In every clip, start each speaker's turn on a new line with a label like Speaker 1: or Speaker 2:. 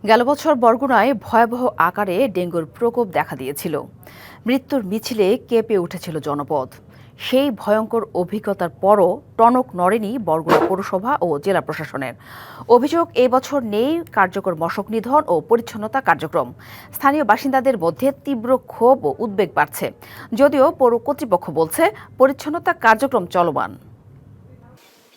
Speaker 1: গেল বছর বরগুনায় ভয়াবহ আকারে ডেঙ্গুর প্রকোপ দেখা দিয়েছিল। মৃত্যুর মিছিলে কেঁপে উঠেছিল জনপদ। সেই ভয়ঙ্কর অভিজ্ঞতার পরও টনক নড়েনি বরগুনা পৌরসভা ও জেলা প্রশাসনের। অভিযোগ, এই বছর নেই কার্যকর মশক নিধন ও পরিচ্ছন্নতা কার্যক্রম। স্থানীয় বাসিন্দাদের মধ্যে তীব্র ক্ষোভ ও উদ্বেগ বাড়ছে, যদিও পৌর কর্তৃপক্ষ বলছে পরিচ্ছন্নতা কার্যক্রম চলমান।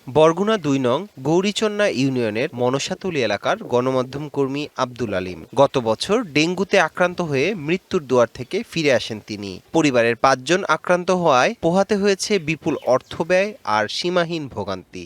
Speaker 2: বরগুনা ২ নং গৌরীচন্না ইউনিয়নের মনসাতলী এলাকার গণমাধ্যম কর্মী আব্দুল আলীম গত বছর ডেঙ্গুতে আক্রান্ত হয়ে মৃত্যুর দুয়ার থেকে ফিরে আসেন তিনি। পরিবারের ৫ জন আক্রান্ত হওয়ায় পোহাতে হয়েছে বিপুল অর্থব্যয় আর সীমাহীন ভোগান্তি।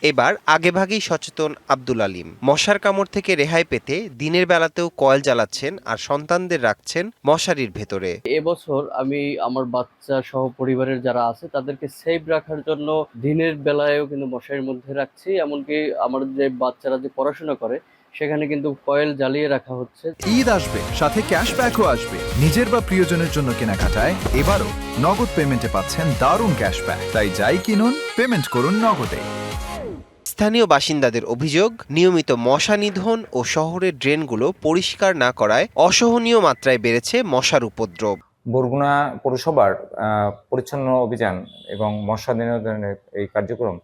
Speaker 2: এবার আগেভাগেই সচেতন আব্দুল আলীম মশার কামড় থেকে রেহাই পেতে দিনের বেলাতেও কয়েল জ্বালাচ্ছেন আর সন্তানদের রাখছেন মশারির ভেতরে।
Speaker 3: এবছর আমি আমার বাচ্চা সহ পরিবারের যারা আছে তাদেরকে সেফ রাখার জন্য দিনের বেলায়ও কিন্তু মশারির মধ্যে রাখছি। এমনকি আমার যে বাচ্চারা যে পড়াশোনা করে সেখানে কিন্তু কয়েল জ্বালিয়ে রাখা হচ্ছে।
Speaker 4: ঈদ আসবে, সাথে ক্যাশব্যাকও আসবে। নিজের বা প্রিয়জনের জন্য কেনাকাটায় এবারও নগদ পেমেন্টে পাচ্ছেন দারুণ ক্যাশব্যাক। তাই যাই কিনুন, পেমেন্ট করুন নগদে।
Speaker 2: স্থানীয় বাসিন্দাদের অভিযোগ, নিয়মিত মশা নিধন ও শহরের ড্রেনগুলো পরিষ্কার না করায় অসহনীয় মাত্রায় বেড়েছে মশার উপদ্রব।
Speaker 5: বরগুনা পৌরসভার পরিচ্ছন্ন অভিযান এবং মশা নিধনের এই কার্যক্রম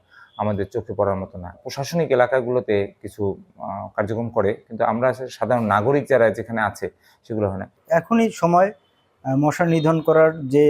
Speaker 5: আমাদের চোখে পড়ার মতো না। প্রশাসনিক এলাকাগুলোতে কিছু কার্যক্রম করে, কিন্তু আমরা সাধারণ নাগরিক যারা যেখানে আছে সেগুলো হয় না।
Speaker 6: এখনই সময় মশা নিধন করার যে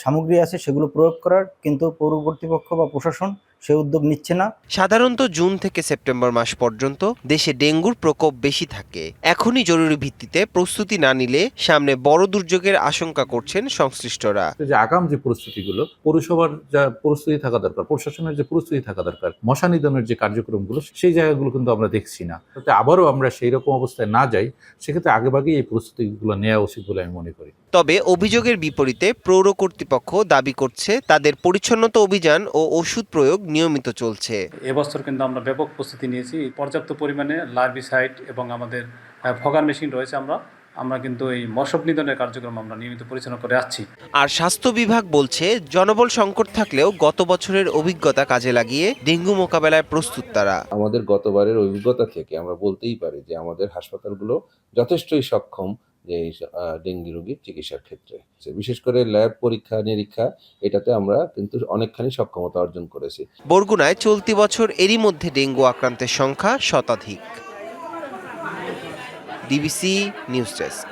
Speaker 6: সামগ্রী আছে সেগুলো প্রয়োগ করার, কিন্তু পৌর কর্তৃপক্ষ বা প্রশাসন সে উদ্যোগ নিচ্ছে না।
Speaker 2: সাধারণত জুন থেকে সেপ্টেম্বর মাস পর্যন্ত দেশে ডেঙ্গুর প্রকোপ বেশি থাকে। এখনই জরুরি ভিত্তিতে প্রস্তুতি না নিলে সামনে বড় দুর্যোগের আশঙ্কা করছেন সংশ্লিষ্টরা।
Speaker 7: যে আগাম যে পরিস্থিতিগুলো, পৌরসভার যা প্রস্তুতি থাকা দরকার, প্রশাসনের যে প্রস্তুতি থাকা দরকার, মশা নিধনের যে কার্যক্রমগুলো, সেই জায়গাগুলো কিন্তু আমরা দেখছি না। যাতে আবারও আমরা সেই রকম অবস্থায় না যাই, সেক্ষেত্রে আগেভাগেই এই প্রস্তুতিগুলো নেওয়া উচিত বলে আমি মনে করি।
Speaker 2: তবে অভিযোগের বিপরীতে পৌর কর্তৃপক্ষ দাবি করছে তাদের পরিচ্ছন্নতা অভিযান ও ওষুধ প্রয়োগ নিয়মিত চলছে।
Speaker 8: এবছর কিন্তু আমরা ব্যাপক প্রস্তুতি নিয়েছি। পর্যাপ্ত পরিমাণে লার্ভিসাইড এবং আমাদের ফগার মেশিন রয়েছে। আমরা কিন্তু এই মশক নিধনের কার্যক্রম আমরা নিয়মিত পরিচালনা করে আসছি।
Speaker 2: আর স্বাস্থ্য বিভাগ বলছে জনবল সংকট থাকলেও গত বছরের অভিজ্ঞতা কাজে লাগিয়ে ডেঙ্গু মোকাবেলায় প্রস্তুত তারা।
Speaker 9: আমাদের গতবারের অভিজ্ঞতা থেকে আমরা বলতেই পারি যে আমাদের হাসপাতালগুলো যথেষ্টই সক্ষম যে ডেঙ্গি রোগীর চিকিৎসার ক্ষেত্রে, বিশেষ করে ল্যাব পরীক্ষা নিরীক্ষা, এটাতে আমরা কিন্তু অনেকখানি সক্ষমতা অর্জন করেছি।
Speaker 2: বরগুনায় চলতি বছর এরই মধ্যে ডেঙ্গু আক্রান্তের সংখ্যা শতাধিক। DBC news desk.